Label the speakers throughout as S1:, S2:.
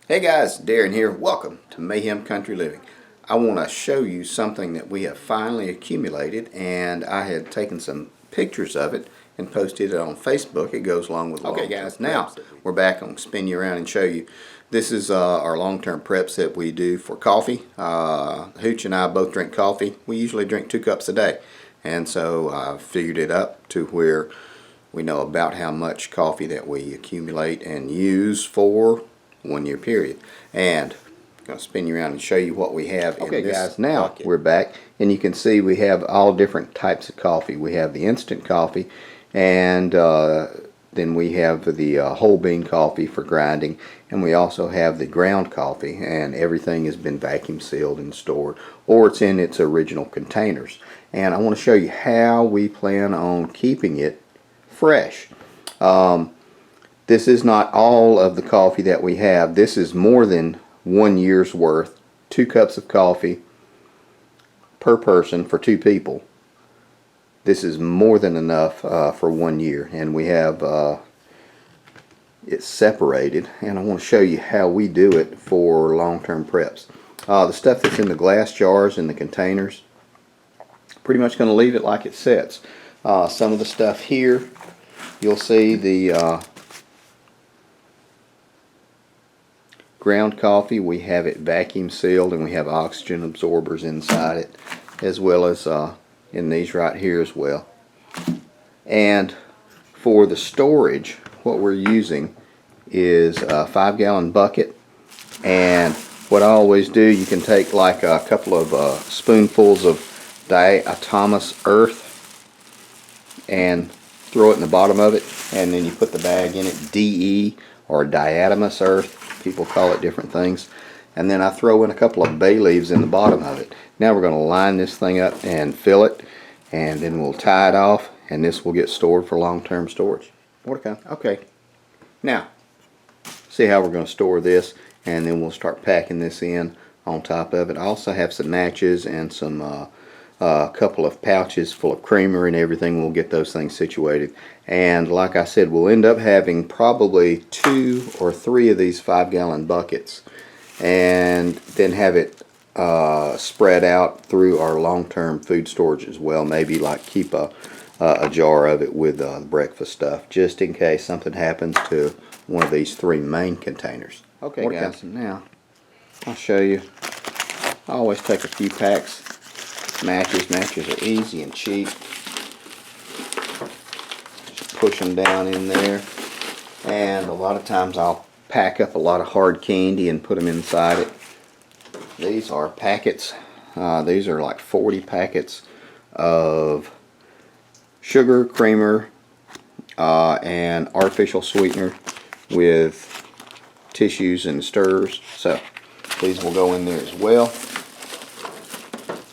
S1: Hey guys, Darren here. Welcome to Mayhem Country Living. I want to show you something that we have finally accumulated, and I had taken some pictures of it and posted it on Facebook. It goes along with okay guys, now we're back. I'm going to spin you around and show you. This is our long-term preps that we do for coffee. Hooch and I both drink coffee. We usually drink 2 cups a day, and so I figured it up to where we know about how much coffee that we accumulate and use for 1 year period. And I'm going to spin you around and show you what we have in this guys, now bucket. We're back, and you can see we have all different types of coffee. We have the instant coffee, and then we have the whole bean coffee for grinding, and we also have the ground coffee, and everything has been vacuum sealed and stored, or it's in its original containers. And I want to show you how we plan on keeping it fresh. This is not all of the coffee that we have. This is more than 1 year's worth. 2 cups of coffee per person for 2 people. This is more than enough for 1 year, and we have it separated, and I want to show you how we do it for long-term preps. The stuff that's in the glass jars and the containers, pretty much going to leave it like it sits. Some of the stuff here, you'll see the ground coffee, we have it vacuum sealed, and we have oxygen absorbers inside it, as well as in these right here as well. And for the storage, what we're using is a 5-gallon bucket. And what I always do, you can take like a couple of spoonfuls of diatomous earth and throw it in the bottom of it, and then you put the bag in it, DE or diatomous earth. People call it different things. And then I throw in a couple of bay leaves in the bottom of it. Now we're going to line this thing up and fill it, and then we'll tie it off, and this will get stored for long-term storage. Okay. Now, see how we're going to store this, and then we'll start packing this in on top of it. I also have some matches and some a couple of pouches full of creamer and everything. We'll get those things situated, and like I said, we'll end up having probably 2 or 3 of these 5-gallon buckets, and then have it spread out through our long-term food storage as well. Maybe like keep a jar of it with breakfast stuff, just in case something happens to one of these 3 main containers. Okay guys, now I'll show you. I always take a few packs. Matches are easy and cheap. Just push them down in there, and a lot of times I'll pack up a lot of hard candy and put them inside it. These are packets. These are like 40 packets of sugar, creamer, and artificial sweetener with tissues and stirrers. So these will go in there as well.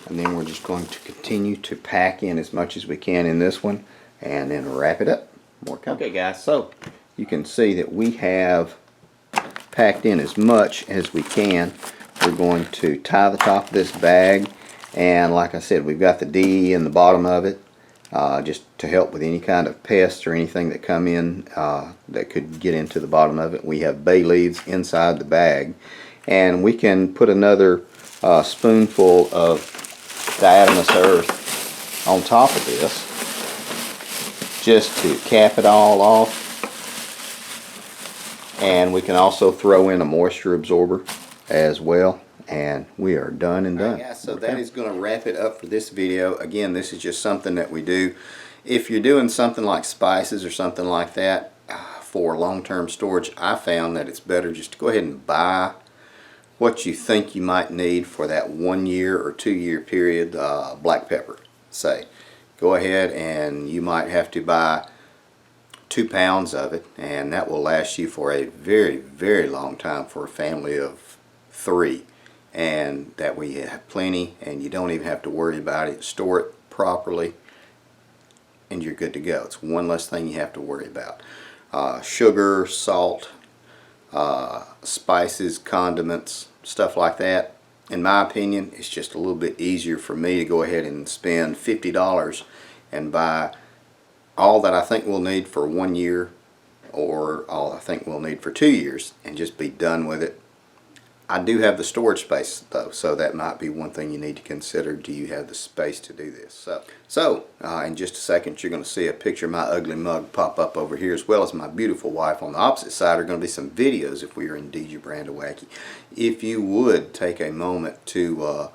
S1: And then we're just going to continue to pack in as much as we can in this one, and then wrap it up. More coming. Okay guys, so you can see that we have packed in as much as we can. We're going to tie the top of this bag, and like I said, we've got the DE in the bottom of it, just to help with any kind of pests or anything that come in that could get into the bottom of it. We have bay leaves inside the bag, and we can put another spoonful of diatomous earth on top of this, just to cap it all off. And we can also throw in a moisture absorber as well, and we are done and done. Yeah, so that is going to wrap it up for this video. Again, this is just something that we do. If you're doing something like spices or something like that for long-term storage, I found that it's better just to go ahead and buy what you think you might need for that 1 year or 2 year period. Black pepper, say. Go ahead and you might have to buy 2 pounds of it, and that will last you for a very, very long time for a family of 3. And that way you have plenty, and you don't even have to worry about it. Store it properly, and you're good to go. It's one less thing you have to worry about. Sugar, salt, spices, condiments, stuff like that. In my opinion, it's just a little bit easier for me to go ahead and spend $50 and buy all that I think we'll need for 1 year, or all I think we'll need for 2 years, and just be done with it I do have the storage space though, so that might be one thing you need to consider. Do you have the space to do this? So in just a second you're going to see a picture of my ugly mug pop up over here, as well as my beautiful wife. On the opposite side are going to be some videos if we are indeed your brand of wacky. If you would take a moment to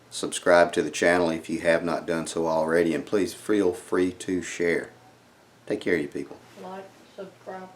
S1: subscribe to the channel if you have not done so already, and please feel free to share. Take care of you people.
S2: Like, subscribe.